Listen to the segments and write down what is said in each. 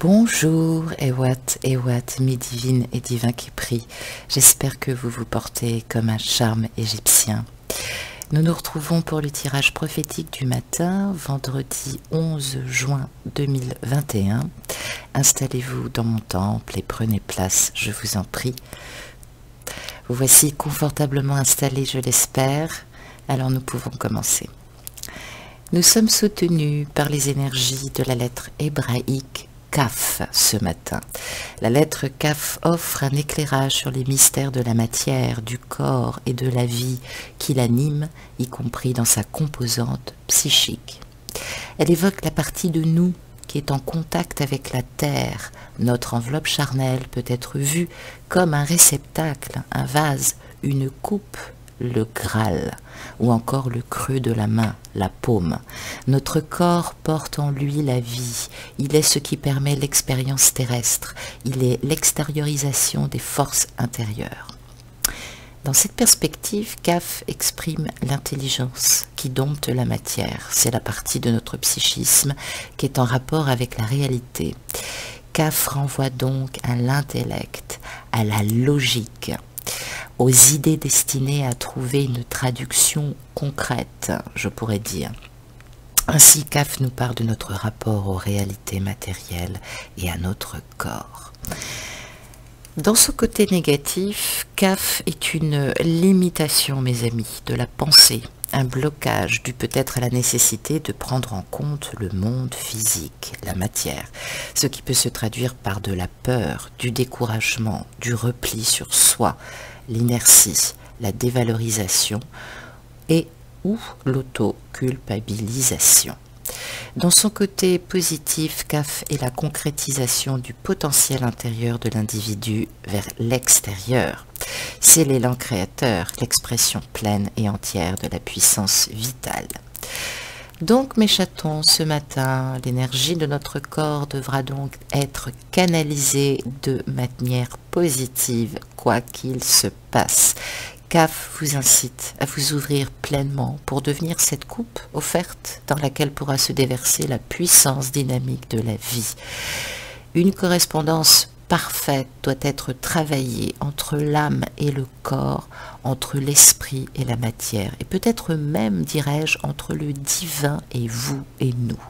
Bonjour, Ewat, mes divines et divins qui prient. J'espère que vous vous portez comme un charme égyptien. Nous nous retrouvons pour le tirage prophétique du matin, vendredi 11 juin 2021. Installez-vous dans mon temple et prenez place, je vous en prie. Vous voici confortablement installés, je l'espère. Alors nous pouvons commencer. Nous sommes soutenus par les énergies de la lettre hébraïque Kaf ce matin. La lettre Kaf offre un éclairage sur les mystères de la matière, du corps et de la vie qui l'anime, y compris dans sa composante psychique. Elle évoque la partie de nous qui est en contact avec la terre. Notre enveloppe charnelle peut être vue comme un réceptacle, un vase, une coupe, le Graal, ou encore le creux de la main, la paume. Notre corps porte en lui la vie. Il est ce qui permet l'expérience terrestre. Il est l'extériorisation des forces intérieures. Dans cette perspective, Kaf exprime l'intelligence qui dompte la matière. C'est la partie de notre psychisme qui est en rapport avec la réalité. Kaf renvoie donc à l'intellect, à la logique, aux idées destinées à trouver une traduction concrète, je pourrais dire. Ainsi, Kaf nous parle de notre rapport aux réalités matérielles et à notre corps. Dans ce côté négatif, Kaf est une limitation, mes amis, de la pensée, un blocage dû peut-être à la nécessité de prendre en compte le monde physique, la matière, ce qui peut se traduire par de la peur, du découragement, du repli sur soi, l'inertie, la dévalorisation et ou l'auto-culpabilisation. Dans son côté positif, Kaf est la concrétisation du potentiel intérieur de l'individu vers l'extérieur. C'est l'élan créateur, l'expression pleine et entière de la puissance vitale. Donc, mes chatons, ce matin, l'énergie de notre corps devra donc être canalisée de manière positive, quoi qu'il se passe. Kaf vous incite à vous ouvrir pleinement pour devenir cette coupe offerte dans laquelle pourra se déverser la puissance dynamique de la vie. Une correspondance parfaite doit être travaillée entre l'âme et le corps, entre l'esprit et la matière, et peut-être même, dirais-je, entre le divin et vous et nous.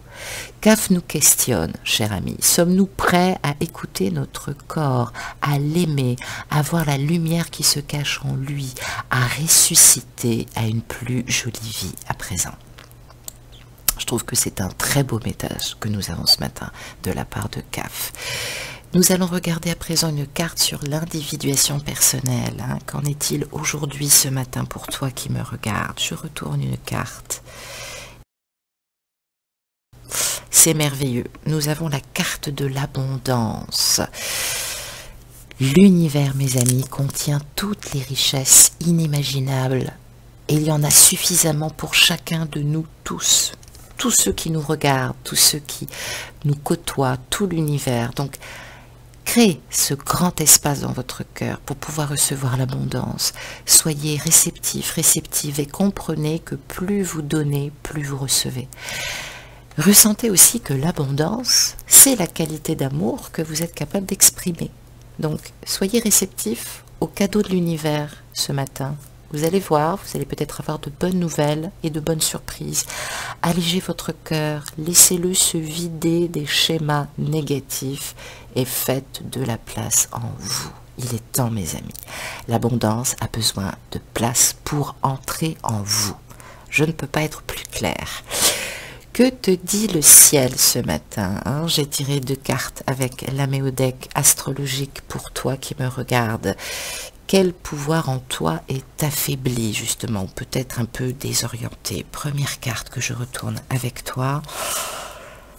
Kaf nous questionne, cher ami, sommes-nous prêts à écouter notre corps, à l'aimer, à voir la lumière qui se cache en lui, à ressusciter à une plus jolie vie à présent? Je trouve que c'est un très beau message que nous avons ce matin de la part de Kaf. Nous allons regarder à présent une carte sur l'individuation personnelle. Qu'en est-il aujourd'hui, ce matin, pour toi qui me regarde? Je retourne une carte. C'est merveilleux. Nous avons la carte de l'abondance. L'univers, mes amis, contient toutes les richesses inimaginables. Et il y en a suffisamment pour chacun de nous tous. Tous ceux qui nous regardent, tous ceux qui nous côtoient, tout l'univers. Donc, créez ce grand espace dans votre cœur pour pouvoir recevoir l'abondance. Soyez réceptifs, réceptives et comprenez que plus vous donnez, plus vous recevez. Ressentez aussi que l'abondance, c'est la qualité d'amour que vous êtes capable d'exprimer. Donc, soyez réceptifs aux cadeaux de l'univers ce matin. Vous allez voir, vous allez peut-être avoir de bonnes nouvelles et de bonnes surprises. Allégez votre cœur, laissez-le se vider des schémas négatifs et faites de la place en vous. Il est temps, mes amis. L'abondance a besoin de place pour entrer en vous. Je ne peux pas être plus clair. Que te dit le ciel ce matin? J'ai tiré 2 cartes avec l'améodec astrologique pour toi qui me regarde. Quel pouvoir en toi est affaibli, justement, ou peut-être un peu désorienté? Première carte que je retourne avec toi.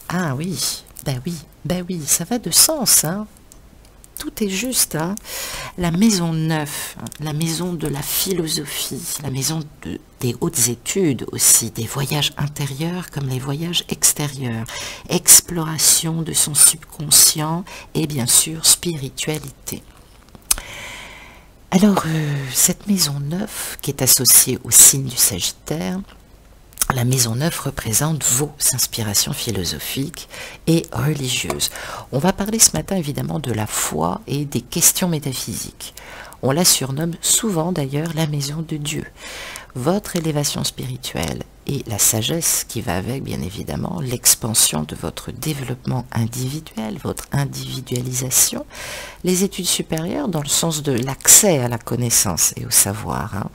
Ah oui, ben oui, ça va de sens, Tout est juste, La maison 9, la maison de la philosophie, la maison des hautes études aussi, des voyages intérieurs comme les voyages extérieurs, exploration de son subconscient et bien sûr spiritualité. Alors, cette maison 9, qui est associée au signe du Sagittaire, La maison 9 représente vos inspirations philosophiques et religieuses. On va parler ce matin évidemment de la foi et des questions métaphysiques. On la surnomme souvent d'ailleurs la maison de Dieu. Votre élévation spirituelle et la sagesse qui va avec, bien évidemment, l'expansion de votre développement individuel, votre individualisation, les études supérieures dans le sens de l'accès à la connaissance et au savoir, hein,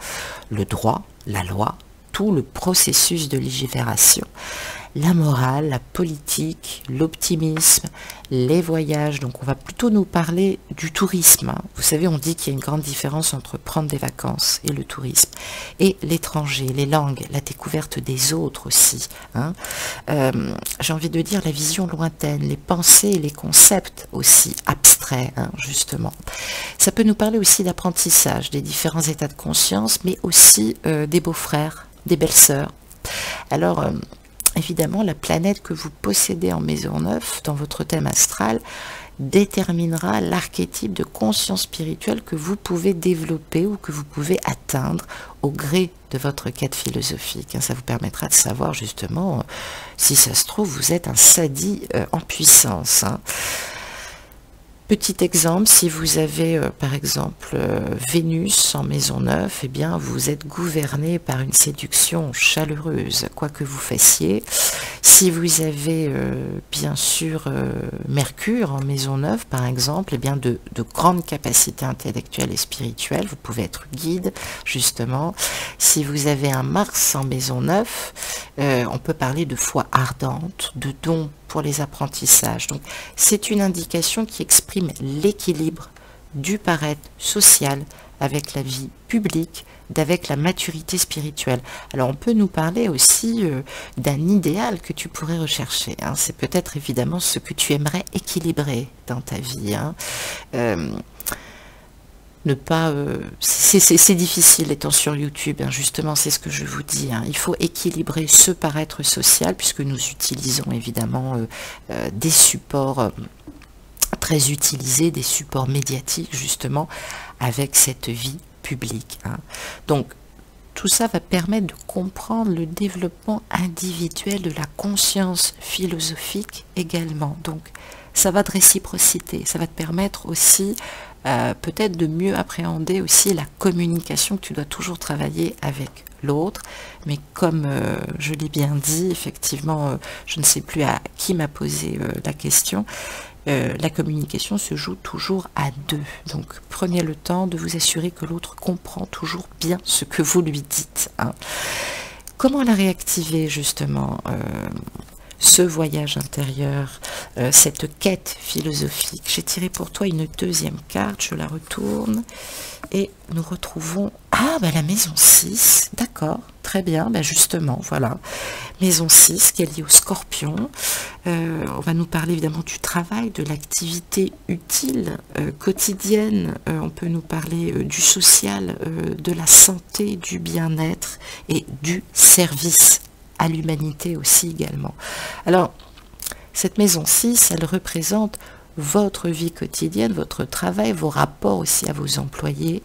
le droit, la loi, tout le processus de légifération, la morale, la politique, l'optimisme, les voyages. Donc on va plutôt nous parler du tourisme. Hein. Vous savez, on dit qu'il y a une grande différence entre prendre des vacances et le tourisme. Et l'étranger, les langues, la découverte des autres aussi. Hein. J'ai envie de dire la vision lointaine, les pensées et les concepts aussi abstraits, hein, justement. Ça peut nous parler aussi d'apprentissage, des différents états de conscience, mais aussi des beaux-frères, des belles-sœurs. Alors, évidemment, la planète que vous possédez en maison 9, dans votre thème astral, déterminera l'archétype de conscience spirituelle que vous pouvez développer ou que vous pouvez atteindre au gré de votre quête philosophique. Ça vous permettra de savoir justement si ça se trouve, vous êtes un sadi en puissance. Hein. Petit exemple, si vous avez par exemple Vénus en maison 9, eh bien vous êtes gouverné par une séduction chaleureuse, quoi que vous fassiez. Si vous avez bien sûr Mercure en maison 9 par exemple, eh bien de grandes capacités intellectuelles et spirituelles, vous pouvez être guide justement. Si vous avez un Mars en maison 9, on peut parler de foi ardente, de dons pour les apprentissages. Donc c'est une indication qui exprime l'équilibre du paraître social avec la vie publique, d'avec la maturité spirituelle. Alors on peut nous parler aussi d'un idéal que tu pourrais rechercher. Hein. C'est peut-être évidemment ce que tu aimerais équilibrer dans ta vie. Hein. Ne pas, c'est difficile étant sur YouTube, hein, justement c'est ce que je vous dis, hein. Il faut équilibrer ce paraître social puisque nous utilisons évidemment des supports très utilisés, des supports médiatiques justement avec cette vie publique. Hein. Donc tout ça va permettre de comprendre le développement individuel de la conscience philosophique également. Donc ça va de réciprocité, ça va te permettre aussi peut-être de mieux appréhender aussi la communication que tu dois toujours travailler avec l'autre. Mais comme je l'ai bien dit, effectivement, je ne sais plus à qui m'a posé la question, la communication se joue toujours à deux. Donc prenez le temps de vous assurer que l'autre comprend toujours bien ce que vous lui dites. Hein. Comment la réactiver justement ce voyage intérieur, cette quête philosophique. J'ai tiré pour toi une deuxième carte, je la retourne et nous retrouvons la maison 6, d'accord, très bien, justement, voilà, maison 6 qui est liée au Scorpion. On va nous parler évidemment du travail, de l'activité utile quotidienne, on peut nous parler du social, de la santé, du bien-être et du service à l'humanité aussi également. Alors, cette maison 6, elle représente votre vie quotidienne, votre travail, vos rapports aussi à vos employés,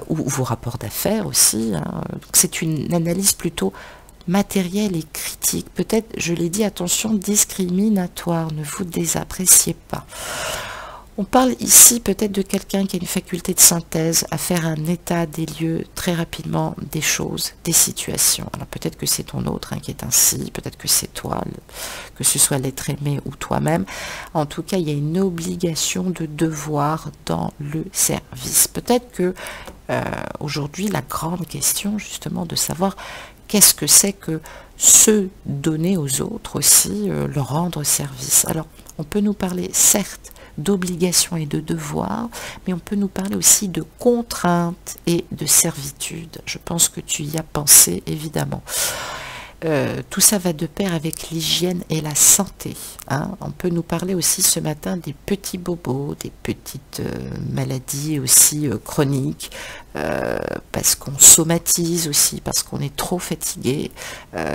ou vos rapports d'affaires aussi. Hein. C'est une analyse plutôt matérielle et critique. Peut-être, je l'ai dit, attention, discriminatoire, ne vous désappréciez pas. On parle ici peut-être de quelqu'un qui a une faculté de synthèse, à faire un état des lieux très rapidement des choses, des situations. Alors peut-être que c'est ton autre qui est ainsi, peut-être que c'est toi, que ce soit l'être aimé ou toi-même. En tout cas, il y a une obligation de devoir dans le service. Peut-être que aujourd'hui, la grande question justement de savoir qu'est-ce que c'est que se donner aux autres aussi, leur rendre service. Alors, on peut nous parler certes d'obligations et de devoirs, mais on peut nous parler aussi de contraintes et de servitude. Je pense que tu y as pensé, évidemment. Tout ça va de pair avec l'hygiène et la santé. Hein. On peut nous parler aussi ce matin des petits bobos, des petites maladies aussi chroniques, parce qu'on somatise aussi, parce qu'on est trop fatigué,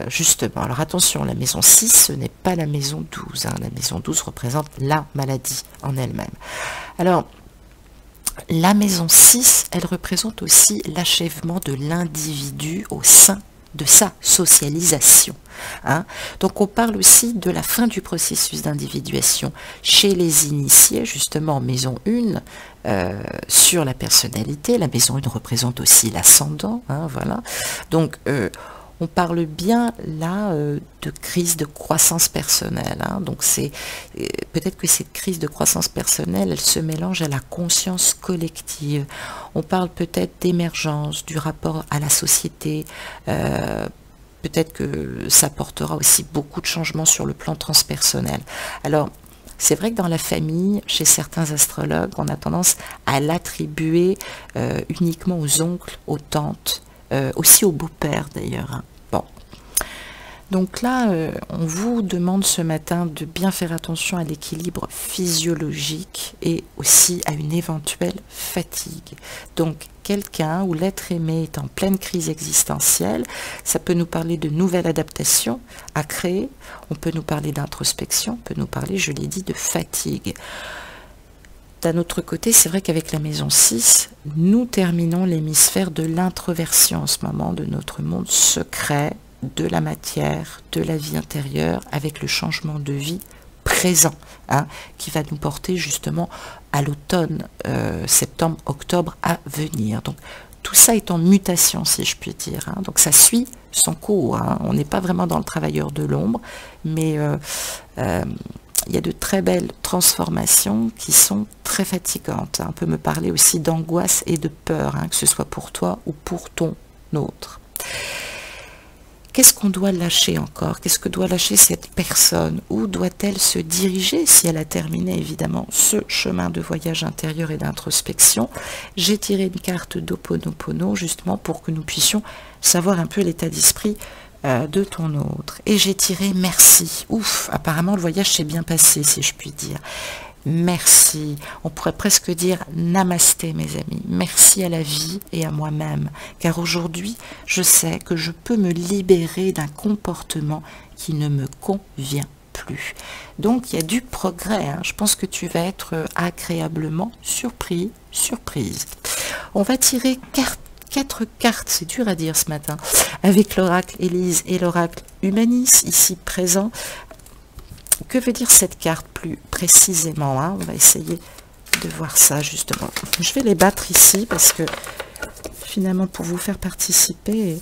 justement. Alors attention, la maison 6, ce n'est pas la maison 12. Hein. La maison 12 représente la maladie en elle-même. Alors, la maison 6, elle représente aussi l'achèvement de l'individu au sein de sa socialisation. Hein. Donc on parle aussi de la fin du processus d'individuation chez les initiés, justement en maison 1, sur la personnalité. La maison 1 représente aussi l'ascendant, hein, voilà. Donc on parle bien là de crise de croissance personnelle. Hein. Donc c'est peut-être que cette crise de croissance personnelle, elle se mélange à la conscience collective. On parle peut-être d'émergence du rapport à la société. Peut-être que ça portera aussi beaucoup de changements sur le plan transpersonnel. Alors, c'est vrai que dans la famille, chez certains astrologues, on a tendance à l'attribuer uniquement aux oncles, aux tantes, aussi aux beaux-pères d'ailleurs. Hein. Bon. Donc là, on vous demande ce matin de bien faire attention à l'équilibre physiologique et aussi à une éventuelle fatigue. Donc, quelqu'un ou l'être aimé est en pleine crise existentielle, ça peut nous parler de nouvelles adaptations à créer, on peut nous parler d'introspection, on peut nous parler, je l'ai dit, de fatigue. D'un autre côté, c'est vrai qu'avec la maison 6, nous terminons l'hémisphère de l'introversion en ce moment de notre monde secret, de la matière, de la vie intérieure, avec le changement de vie présent, hein, qui va nous porter justement à l'automne, septembre, octobre à venir. Donc tout ça est en mutation, si je puis dire. Hein. Donc ça suit son cours. Hein. On n'est pas vraiment dans le travailleur de l'ombre, mais il y a de très belles transformations qui sont très fatigantes. Hein. On peut me parler aussi d'angoisse et de peur, hein, que ce soit pour toi ou pour ton autre. Qu'est-ce qu'on doit lâcher encore? Qu'est-ce que doit lâcher cette personne? Où doit-elle se diriger si elle a terminé évidemment ce chemin de voyage intérieur et d'introspection? J'ai tiré une carte d'Ho'oponopono justement pour que nous puissions savoir un peu l'état d'esprit de ton autre. Et j'ai tiré merci. Ouf, apparemment le voyage s'est bien passé, si je puis dire. Merci, on pourrait presque dire namasté mes amis, merci à la vie et à moi-même, car aujourd'hui je sais que je peux me libérer d'un comportement qui ne me convient plus. Donc il y a du progrès, hein. Je pense que tu vas être agréablement surpris, surprise. On va tirer 4 cartes, c'est dur à dire ce matin, avec l'oracle Élise et l'oracle Humanis ici présent. Que veut dire cette carte plus précisément, hein? On va essayer de voir ça justement. Je vais les battre ici parce que finalement pour vous faire participer.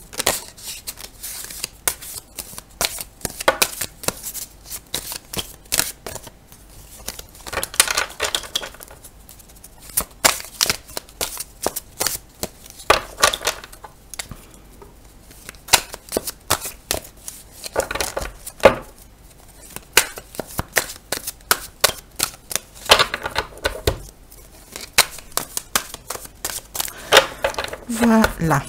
Voilà,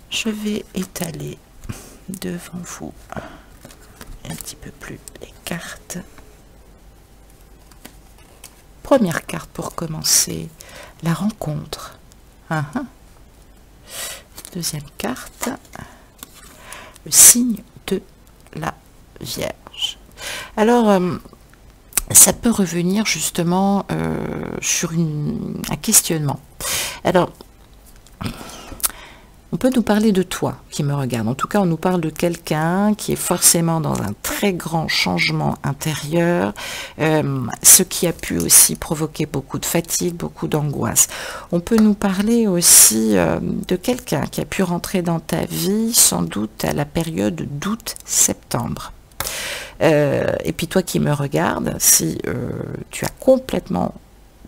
je vais étaler devant vous un petit peu plus les cartes. Première carte pour commencer, la rencontre. Deuxième carte, le signe de la Vierge. Alors, ça peut revenir justement sur un questionnement. Alors, on peut nous parler de toi qui me regarde. En tout cas, on nous parle de quelqu'un qui est forcément dans un très grand changement intérieur, ce qui a pu aussi provoquer beaucoup de fatigue, beaucoup d'angoisse. On peut nous parler aussi de quelqu'un qui a pu rentrer dans ta vie sans doute à la période d'août-septembre. Et puis toi qui me regardes, si tu as complètement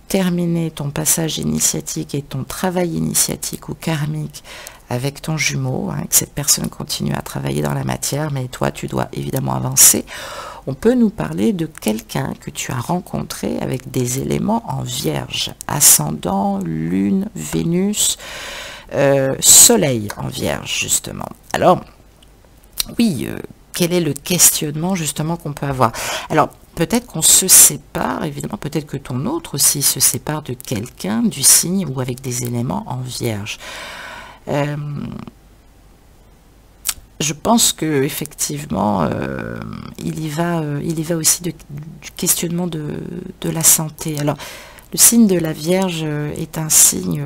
terminé ton passage initiatique et ton travail initiatique ou karmique avec ton jumeau, hein, que cette personne continue à travailler dans la matière, mais toi tu dois évidemment avancer, on peut nous parler de quelqu'un que tu as rencontré avec des éléments en Vierge, ascendant, lune, Vénus, soleil en Vierge justement. Alors oui, quel est le questionnement justement qu'on peut avoir? Alors peut-être qu'on se sépare, évidemment, peut-être que ton autre aussi se sépare de quelqu'un du signe ou avec des éléments en Vierge. Je pense que effectivement, il y va aussi du questionnement de la santé. Alors, le signe de la Vierge est un signe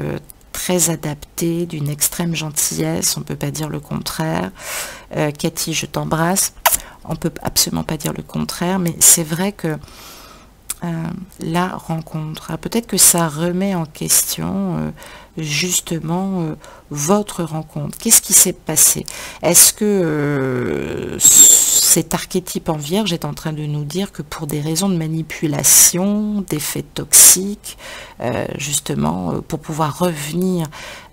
très adapté, d'une extrême gentillesse, on ne peut pas dire le contraire. Cathy, je t'embrasse. On ne peut absolument pas dire le contraire, mais c'est vrai que la rencontre, peut-être que ça remet en question justement votre rencontre. Qu'est-ce qui s'est passé? Est-ce que cet archétype en Vierge est en train de nous dire que pour des raisons de manipulation, d'effets toxiques, justement, pour pouvoir revenir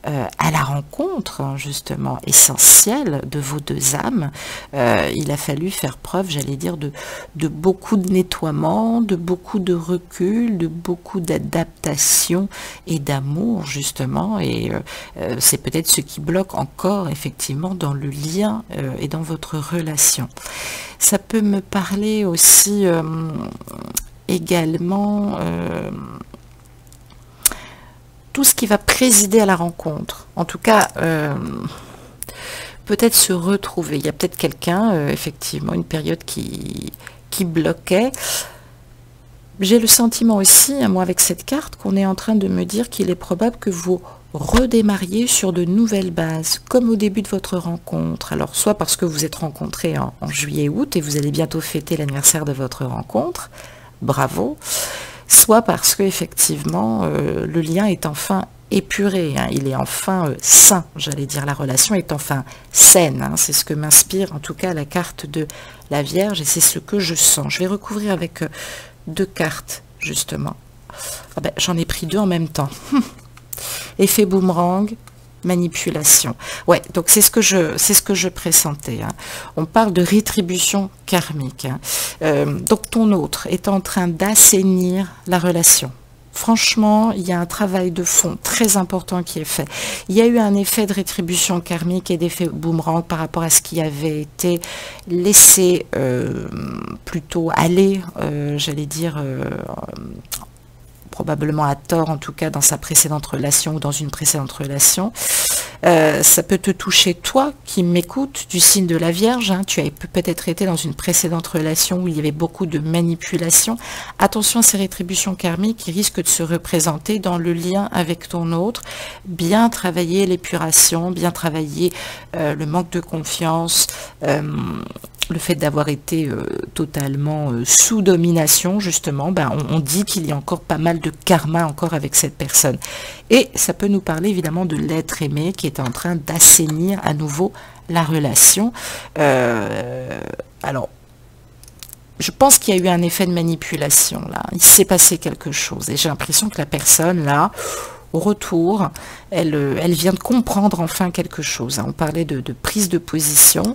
à la rencontre, hein, justement, essentielle de vos deux âmes, il a fallu faire preuve, j'allais dire, de beaucoup de nettoiement, de beaucoup de recul, de beaucoup d'adaptation et d'amour, justement, et c'est peut-être ce qui bloque encore, effectivement, dans le lien et dans votre relation. Ça peut me parler aussi également tout ce qui va présider à la rencontre. En tout cas, peut-être se retrouver. Il y a peut-être quelqu'un, effectivement, une période qui bloquait. J'ai le sentiment aussi, moi avec cette carte, qu'on est en train de me dire qu'il est probable que vous redémarriez sur de nouvelles bases, comme au début de votre rencontre. Alors, soit parce que vous êtes rencontrés en juillet-août et vous allez bientôt fêter l'anniversaire de votre rencontre, bravo, soit parce que effectivement le lien est enfin épuré, hein, il est enfin sain, j'allais dire, la relation est enfin saine, hein, c'est ce que m'inspire en tout cas la carte de la Vierge et c'est ce que je sens. Je vais recouvrir avec deux cartes justement. Ah ben, j'en ai pris deux en même temps. Effet boomerang, manipulation. Ouais, donc c'est ce que je pressentais. Hein. On parle de rétribution karmique. Hein. Donc ton autre est en train d'assainir la relation. Franchement, il y a un travail de fond très important qui est fait. Il y a eu un effet de rétribution karmique et d'effet boomerang par rapport à ce qui avait été laissé plutôt aller, j'allais dire, probablement à tort, en tout cas dans sa précédente relation ou dans une précédente relation. Ça peut te toucher, toi qui m'écoutes, du signe de la Vierge. Hein, tu as peut-être été dans une précédente relation où il y avait beaucoup de manipulation. Attention à ces rétributions karmiques qui risquent de se représenter dans le lien avec ton autre. Bien travailler l'épuration, bien travailler le manque de confiance, le fait d'avoir été totalement sous domination, justement, ben, on dit qu'il y a encore pas mal de karma encore avec cette personne. Et ça peut nous parler évidemment de l'être aimé qui est en train d'assainir à nouveau la relation. Alors, je pense qu'il y a eu un effet de manipulation là. Il s'est passé quelque chose et j'ai l'impression que la personne là, au retour, elle vient de comprendre enfin quelque chose. On parlait de prise de position.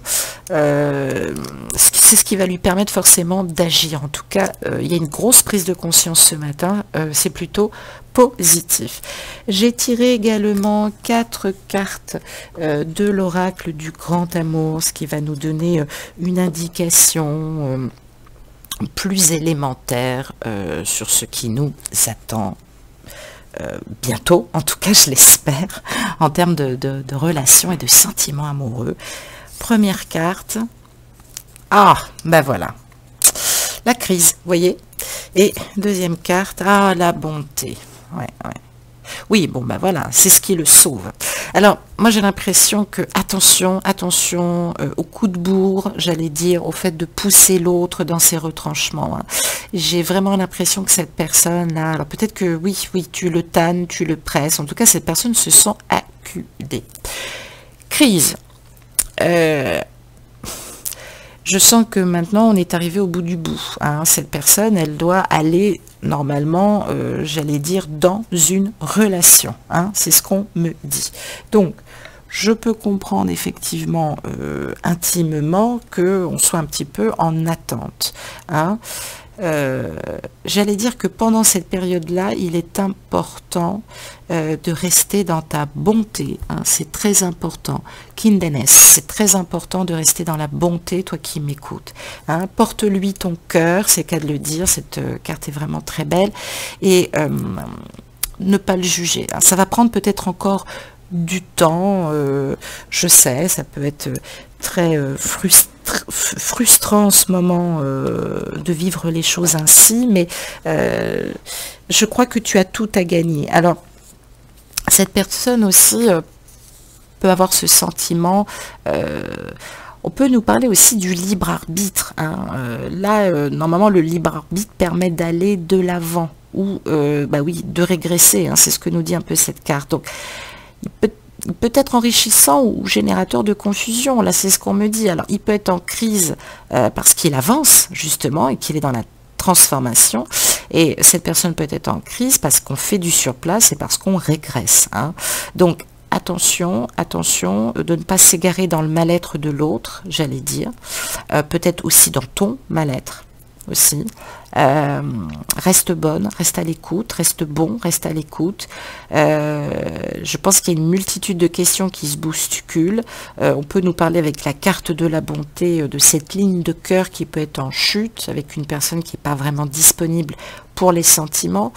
C'est ce qui va lui permettre forcément d'agir. En tout cas, il y a une grosse prise de conscience ce matin. C'est plutôt positif. J'ai tiré également 4 cartes de l'oracle du grand amour, ce qui va nous donner une indication plus élémentaire sur ce qui nous attend. Bientôt, en tout cas je l'espère, en termes de relations et de sentiments amoureux. Première carte. Ah, ben voilà. La crise, vous voyez. Et deuxième carte. Ah, la bonté. Ouais, ouais. Oui, bon, ben voilà, c'est ce qui le sauve. Alors, moi j'ai l'impression que, attention, attention au coup de bourre, j'allais dire, au fait de pousser l'autre dans ses retranchements. Hein. J'ai vraiment l'impression que cette personne-là, alors peut-être que oui, tu le tannes, tu le presses, en tout cas cette personne se sent acculée. Crise. Je sens que maintenant on est arrivé au bout du bout. Hein. Cette personne, elle doit aller normalement, j'allais dire, dans une relation. Hein. C'est ce qu'on me dit. Donc, je peux comprendre effectivement intimement qu'on soit un petit peu en attente. Hein. J'allais dire que pendant cette période-là, il est important de rester dans ta bonté. Hein, c'est très important. Kindness, c'est très important de rester dans la bonté, toi qui m'écoutes. Hein, porte-lui ton cœur, c'est qu'à de le dire, cette carte est vraiment très belle. Et ne pas le juger. Hein, ça va prendre peut-être encore du temps, je sais, ça peut être très frustrant en ce moment de vivre les choses ainsi, mais je crois que tu as tout à gagner. Alors, Cette personne aussi peut avoir ce sentiment, on peut nous parler aussi du libre arbitre, hein. Là, normalement, le libre arbitre permet d'aller de l'avant ou bah oui, de régresser, hein, c'est ce que nous dit un peu cette carte. Donc, il peut être enrichissant ou générateur de confusion, là c'est ce qu'on me dit. Alors, il peut être en crise parce qu'il avance, justement, et qu'il est dans la transformation, et cette personne peut être en crise parce qu'on fait du surplace et parce qu'on régresse, hein. Donc, attention, attention de ne pas s'égarer dans le mal-être de l'autre, j'allais dire, peut-être aussi dans ton mal-être, aussi. Reste bonne, reste à l'écoute, reste bon, reste à l'écoute. Je pense qu'il y a une multitude de questions qui se bousculent. On peut nous parler avec la carte de la bonté de cette ligne de cœur qui peut être en chute, avec une personne qui n'est pas vraiment disponible pour les sentiments.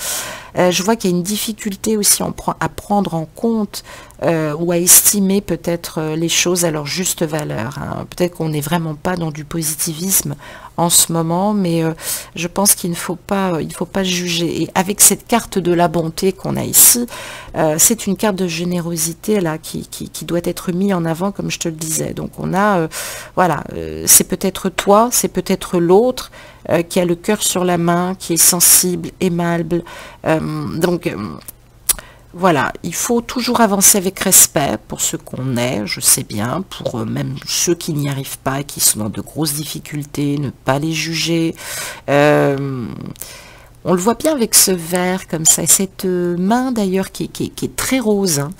Je vois qu'il y a une difficulté aussi à prendre en compte ou à estimer peut-être les choses à leur juste valeur, hein. Peut-être qu'on n'est vraiment pas dans du positivisme en ce moment, mais je pense qu'il ne faut pas juger. Et avec cette carte de la bonté qu'on a ici, c'est une carte de générosité là qui doit être mise en avant, comme je te le disais. Donc on a, voilà, c'est peut-être toi, c'est peut-être l'autre qui a le cœur sur la main, qui est sensible, aimable. Voilà, il faut toujours avancer avec respect pour ce qu'on est, je sais bien, pour même ceux qui n'y arrivent pas, qui sont dans de grosses difficultés, ne pas les juger. On le voit bien avec ce verre comme ça, cette main d'ailleurs qui est très rose, hein.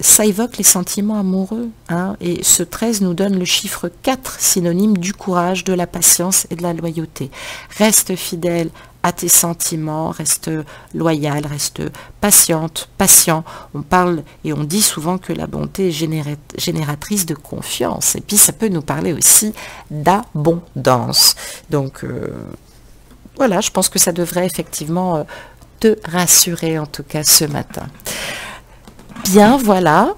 Ça évoque les sentiments amoureux, hein, et ce 13 nous donne le chiffre 4, synonyme du courage, de la patience et de la loyauté. Reste fidèle à tes sentiments, reste loyal, reste patiente, patient. On parle et on dit souvent que la bonté est génératrice de confiance, et puis ça peut nous parler aussi d'abondance. Donc voilà, je pense que ça devrait effectivement te rassurer, en tout cas ce matin. Bien, voilà.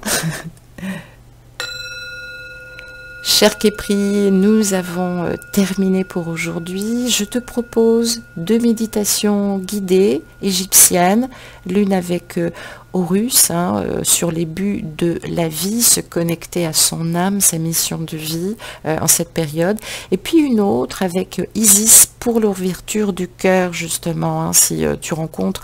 Cher Képri, nous avons terminé pour aujourd'hui. Je te propose 2 méditations guidées égyptiennes, l'une avec Horus, hein, sur les buts de la vie, se connecter à son âme, sa mission de vie en cette période, et puis une autre avec Isis pour l'ouverture du cœur, justement, hein, si tu rencontres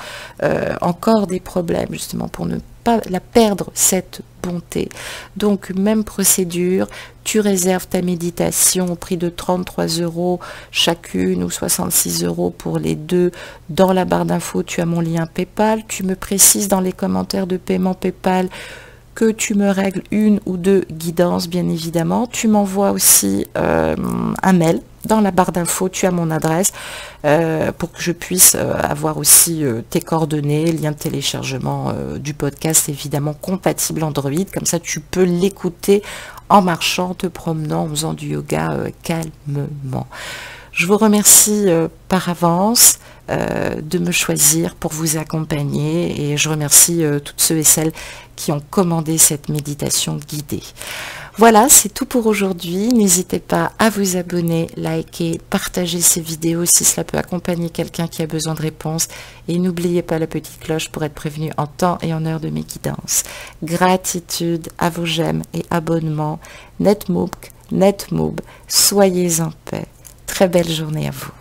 encore des problèmes, justement, pour ne pas la perdre, cette bonté. Donc, même procédure, tu réserves ta méditation au prix de 33 € chacune ou 66 € pour les deux. Dans la barre d'infos, tu as mon lien PayPal. Tu me précises dans les commentaires de paiement PayPal que tu me règles 1 ou 2 guidances, bien évidemment. Tu m'envoies aussi un mail. Dans la barre d'infos, tu as mon adresse pour que je puisse avoir aussi tes coordonnées, lien de téléchargement du podcast, évidemment compatible Android. Comme ça, tu peux l'écouter en marchant, te promenant, en faisant du yoga calmement. Je vous remercie par avance de me choisir pour vous accompagner, et je remercie toutes ceux et celles qui ont commandé cette méditation guidée. Voilà, c'est tout pour aujourd'hui. N'hésitez pas à vous abonner, liker, partager ces vidéos si cela peut accompagner quelqu'un qui a besoin de réponses. Et n'oubliez pas la petite cloche pour être prévenu en temps et en heure de mes guidances. Gratitude à vos j'aime et abonnements. Netmook, soyez en paix. Très belle journée à vous.